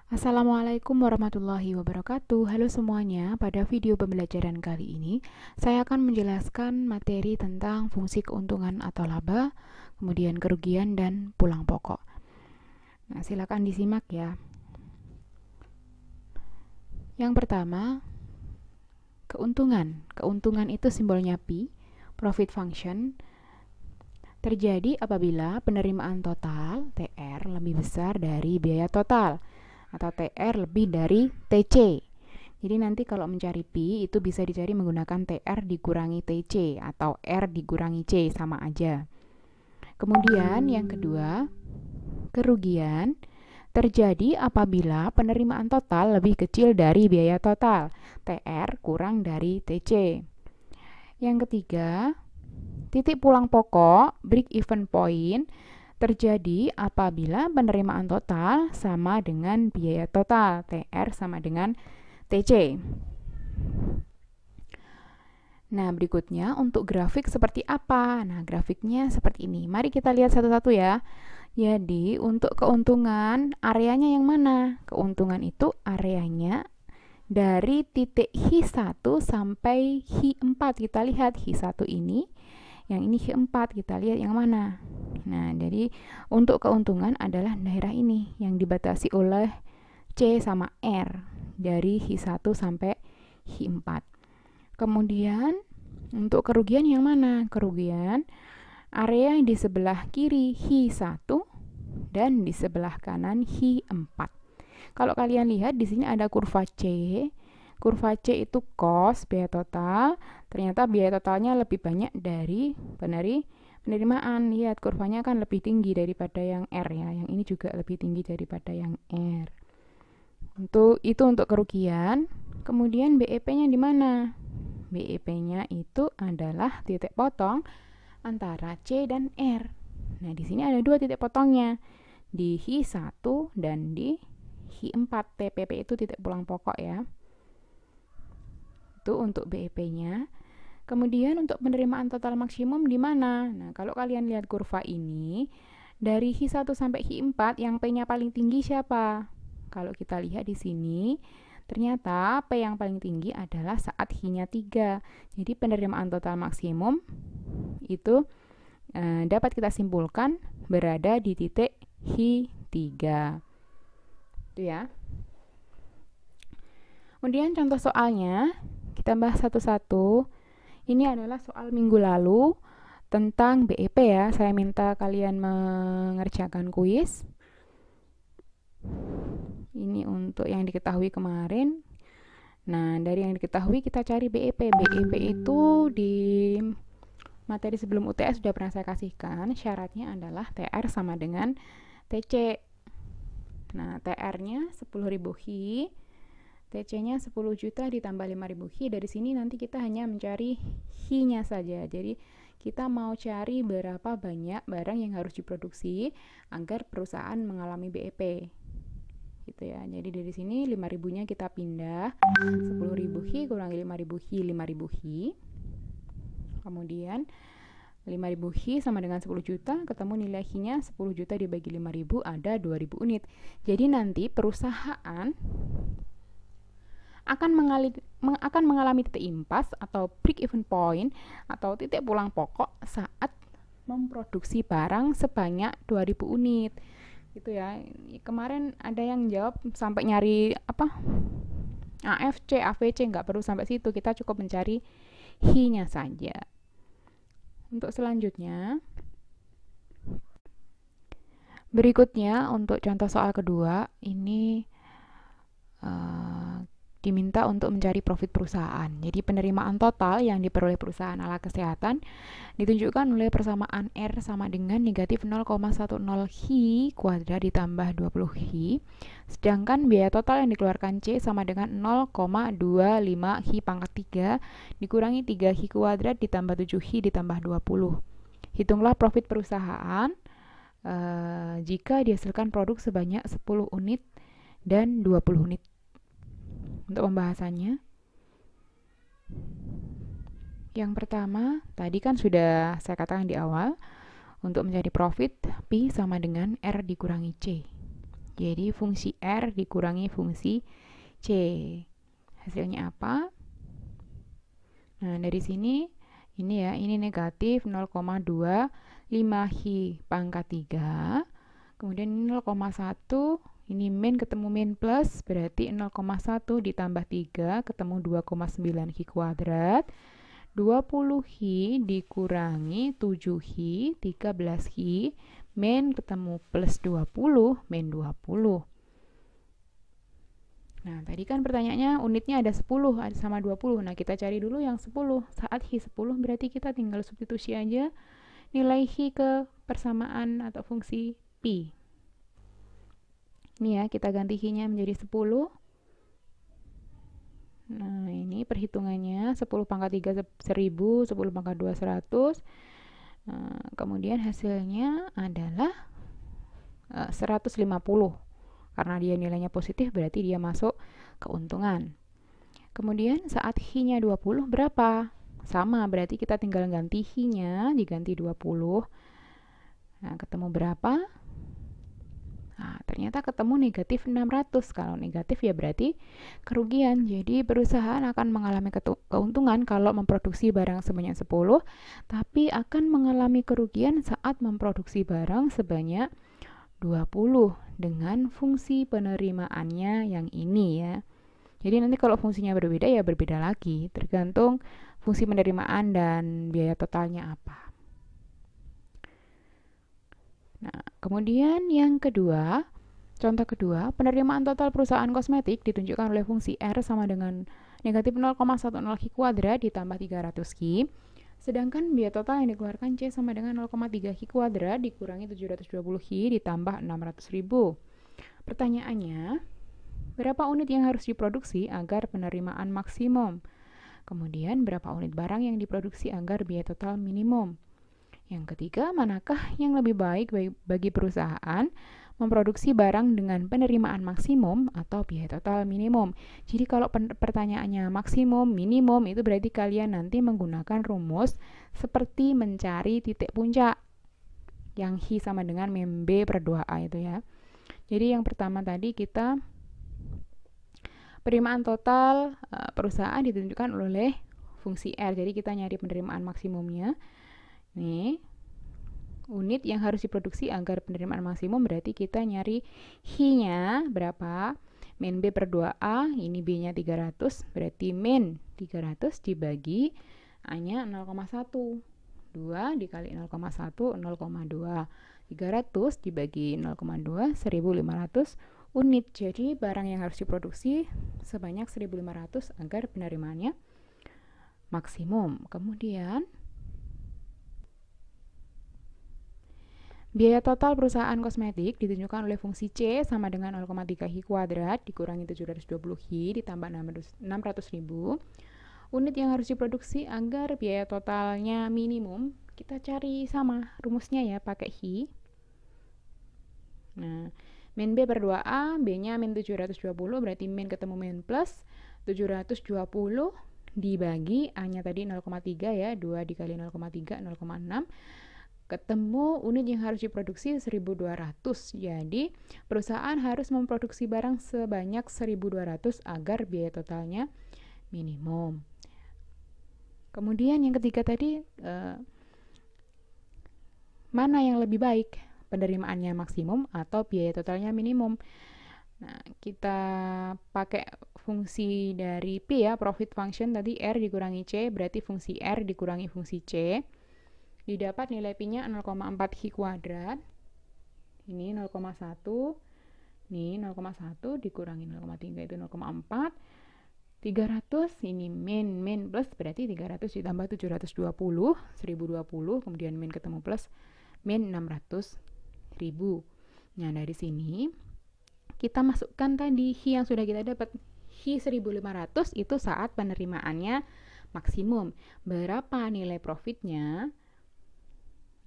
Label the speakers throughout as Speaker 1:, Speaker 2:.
Speaker 1: Assalamualaikum warahmatullahi wabarakatuh. Halo semuanya, pada video pembelajaran kali ini saya akan menjelaskan materi tentang fungsi keuntungan atau laba, kemudian kerugian dan pulang pokok. Nah, silakan disimak ya. Yang pertama, keuntungan. Keuntungan itu simbolnya P, profit function, terjadi apabila penerimaan total TR lebih besar dari biaya total atau TR lebih dari TC. Jadi nanti kalau mencari P itu bisa dicari menggunakan TR dikurangi TC atau R dikurangi C, sama aja. Kemudian yang kedua, kerugian terjadi apabila penerimaan total lebih kecil dari biaya total, TR kurang dari TC. Yang ketiga, titik pulang pokok, break even point, terjadi apabila penerimaan total sama dengan biaya total, TR sama dengan TC. Nah, berikutnya untuk grafik seperti apa? Nah, grafiknya seperti ini. Mari kita lihat satu-satu ya. Jadi, untuk keuntungan, areanya yang mana? Keuntungan itu areanya dari titik H1 sampai H4. Kita lihat H1 ini, yang ini H4, kita lihat yang mana. Nah, jadi untuk keuntungan adalah daerah ini yang dibatasi oleh C sama R dari H1 sampai H4. Kemudian untuk kerugian yang mana? Kerugian area di sebelah kiri H1 dan di sebelah kanan H4. Kalau kalian lihat di sini ada kurva C. Kurva C itu cost, biaya total. Ternyata biaya totalnya lebih banyak dari penerimaan. Lihat kurvanya kan lebih tinggi daripada yang R ya. Yang ini juga lebih tinggi daripada yang R. Itu untuk kerugian. Kemudian BEP-nya di mana? BEP-nya itu adalah titik potong antara C dan R. Nah, di sini ada dua titik potongnya. Di H1 dan di H4. TPP itu titik pulang pokok ya. Itu untuk BEP-nya. Kemudian untuk penerimaan total maksimum di mana? Nah, kalau kalian lihat kurva ini, dari H1 sampai H4 yang P-nya paling tinggi siapa? Kalau kita lihat di sini, ternyata P yang paling tinggi adalah saat H-nya 3. Jadi penerimaan total maksimum itu dapat kita simpulkan berada di titik H3. Itu ya. Kemudian contoh soalnya, kita bahas satu-satu. Ini adalah soal minggu lalu tentang BEP ya. Saya minta kalian mengerjakan kuis. Ini untuk yang diketahui kemarin. Nah, dari yang diketahui kita cari BEP. BEP itu di materi sebelum UTS sudah pernah saya kasihkan. Syaratnya adalah TR sama dengan TC. Nah, TR-nya 10.000 Hi, TC-nya 10 juta ditambah 5.000 Hi. Dari sini nanti kita hanya mencari Hi-nya saja. Jadi kita mau cari berapa banyak barang yang harus diproduksi agar perusahaan mengalami BEP. Gitu ya. Jadi dari sini 5.000-nya kita pindah, 10.000 Hi kurangi 5.000 Hi, 5.000 Hi. Kemudian 5.000 Hi sama dengan 10 juta, ketemu nilai Hi-nya 10 juta dibagi 5.000 ada 2.000 unit. Jadi nanti perusahaan akan mengalami titik impas atau break even point atau titik pulang pokok saat memproduksi barang sebanyak 2.000 unit. Gitu ya. Kemarin ada yang jawab sampai nyari AFC, AVC, nggak perlu sampai situ. Kita cukup mencari Hi-nya saja. Untuk selanjutnya, berikutnya untuk contoh soal kedua, ini diminta untuk mencari profit perusahaan. Jadi penerimaan total yang diperoleh perusahaan alat kesehatan ditunjukkan oleh persamaan R sama dengan negatif 0,10 Hi kuadrat ditambah 20 Hi. Sedangkan biaya total yang dikeluarkan C sama dengan 0,25 Hi pangkat 3 dikurangi 3 Hi kuadrat ditambah 7 Hi ditambah 20. Hitunglah profit perusahaan jika dihasilkan produk sebanyak 10 unit dan 20 unit. Untuk pembahasannya, yang pertama, tadi kan sudah saya katakan di awal, untuk mencari profit, P sama dengan R dikurangi C. Jadi fungsi R dikurangi fungsi C. Hasilnya apa? Nah, dari sini ini ya, ini negatif 0,25 pangkat 3. Kemudian ini 0,1, ini min ketemu min plus, berarti 0,1 ditambah 3 ketemu 2,9 kuadrat. 20 dikurangi 7 13 min ketemu plus 20, min 20. Nah, tadi kan pertanyaannya unitnya ada 10 ada sama 20. Nah, kita cari dulu yang 10. Saat Hi 10 berarti kita tinggal substitusi aja nilai Hi ke persamaan atau fungsi Pi. Ini ya, kita ganti Hi-nya menjadi 10. Nah, ini perhitungannya 10 pangkat 3 1000, 10 pangkat 2 100. Kemudian hasilnya adalah 150. Karena dia nilainya positif berarti dia masuk keuntungan. Kemudian saat Hi-nya 20 berapa? Sama, berarti kita tinggal ganti Hi-nya, diganti 20. Nah, ketemu berapa? Nah, ternyata ketemu negatif 600. Kalau negatif ya berarti kerugian. Jadi perusahaan akan mengalami keuntungan kalau memproduksi barang sebanyak 10, tapi akan mengalami kerugian saat memproduksi barang sebanyak 20 dengan fungsi penerimaannya yang ini ya. Jadi nanti kalau fungsinya berbeda ya berbeda lagi, tergantung fungsi penerimaan dan biaya totalnya apa. Nah, kemudian yang kedua, contoh kedua, penerimaan total perusahaan kosmetik ditunjukkan oleh fungsi R sama dengan negatif 0,10 Ki kuadrat ditambah 300 Ki. Sedangkan biaya total yang dikeluarkan C sama dengan 0,3 Ki kuadrat dikurangi 720 Ki ditambah 600.000. Pertanyaannya, berapa unit yang harus diproduksi agar penerimaan maksimum? Kemudian, berapa unit barang yang diproduksi agar biaya total minimum? Yang ketiga, manakah yang lebih baik bagi perusahaan memproduksi barang dengan penerimaan maksimum atau biaya total minimum? Jadi kalau pertanyaannya maksimum, minimum, itu berarti kalian nanti menggunakan rumus seperti mencari titik puncak yang Hi sama dengan min B per 2A itu ya. Jadi yang pertama tadi kita penerimaan total perusahaan ditunjukkan oleh fungsi R. Jadi kita nyari penerimaan maksimumnya. Nih, unit yang harus diproduksi agar penerimaan maksimum berarti kita nyari Hi-nya berapa? Min B per 2A, ini B-nya 300, berarti min 300 dibagi A-nya 0,1. 2 dikali 0,1, 0,2. 300 dibagi 0,2, 1.500 unit. Jadi barang yang harus diproduksi sebanyak 1.500 agar penerimaannya maksimum. Kemudian biaya total perusahaan kosmetik ditunjukkan oleh fungsi C sama dengan 0,3 Ki kuadrat dikurangi 720 Ki ditambah 600.000. Unit yang harus diproduksi agar biaya totalnya minimum, kita cari sama rumusnya ya, pakai Hi. Nah, min B per 2A, B-nya min 720, berarti min ketemu min plus 720 dibagi A-nya tadi 0,3 ya, 2 dikali 0,3, 0,6. Ketemu unit yang harus diproduksi 1.200. Jadi, perusahaan harus memproduksi barang sebanyak 1.200 agar biaya totalnya minimum. Kemudian yang ketiga tadi, mana yang lebih baik? Penerimaannya maksimum atau biaya totalnya minimum? Nah, kita pakai fungsi dari P ya, profit function tadi R dikurangi C, berarti fungsi R dikurangi fungsi C. Didapat nilai Pi-nya 0,4 Ki kuadrat. Ini 0,1. Ini 0,1 dikurangi 0,3 itu 0,4. 300 ini min plus berarti 300 ditambah 720, 1020, kemudian min ketemu plus min 600.000. Nah, dari sini kita masukkan tadi Hi yang sudah kita dapat. Hi 1.500 itu saat penerimaannya maksimum. Berapa nilai profitnya?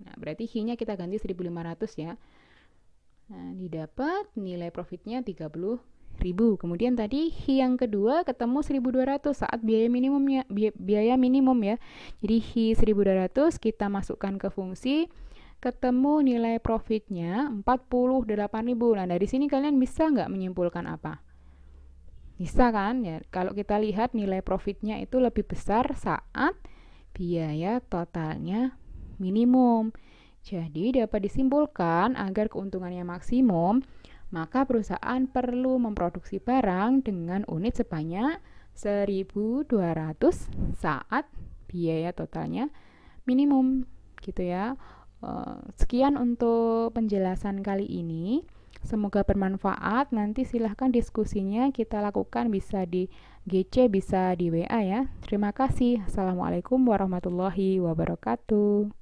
Speaker 1: Nah, berarti Hi-nya kita ganti 1.500 ya. Nah, didapat nilai profitnya 30.000. Kemudian tadi Hi yang kedua ketemu 1.200 saat biaya minimum ya. Jadi Hi 1.200 kita masukkan ke fungsi ketemu nilai profitnya 48.000. Nah, dari sini kalian bisa nggak menyimpulkan apa? Bisa kan? Ya, kalau kita lihat nilai profitnya itu lebih besar saat biaya totalnya minimum. Jadi dapat disimpulkan agar keuntungannya maksimum, maka perusahaan perlu memproduksi barang dengan unit sebanyak 1.200 saat biaya totalnya minimum, gitu ya. Sekian untuk penjelasan kali ini. Semoga bermanfaat. Nanti silahkan diskusinya kita lakukan bisa di GC, bisa di WA ya. Terima kasih. Assalamualaikum warahmatullahi wabarakatuh.